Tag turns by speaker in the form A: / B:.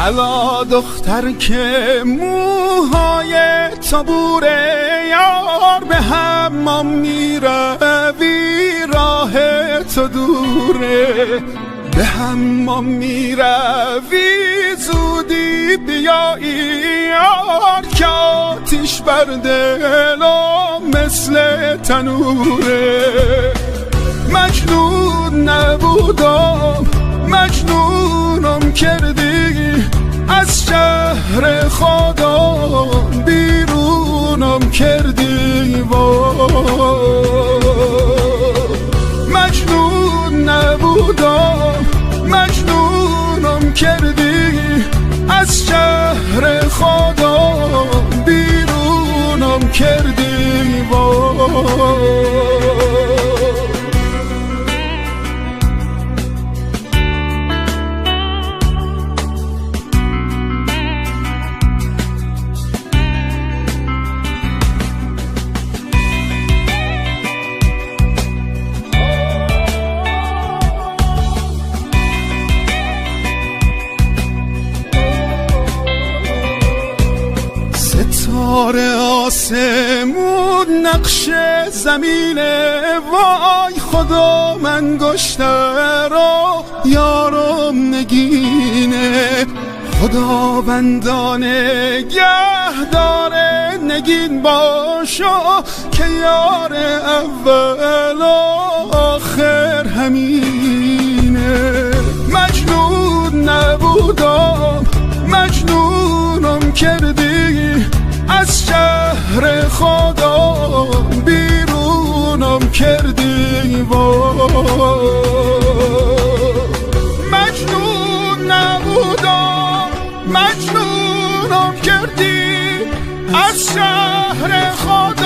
A: الا دختر که موهای تابور یار، به حمام میروی راه تو دوره، به حمام میروی زودی بیایی یار، که آتیش بر دلم مثل تنوره. مجنون نبودم مجنونم کردی، از شهر خودم بیرونم کردی. مجنون نبودم مجنونم کردی، از شهر خودم بیرونم کردی. ستاره آسمون نقش زمینه، وای خدا من گشته را یارم نگینه. خداوندان نگه داره نگین باشا، که یار اول آخر همینه. مجنون نبودم مجنونم کردی، از شهر خدا بیرونم کردی. مجنون نبودم مجنونم کردی، از شهر خدا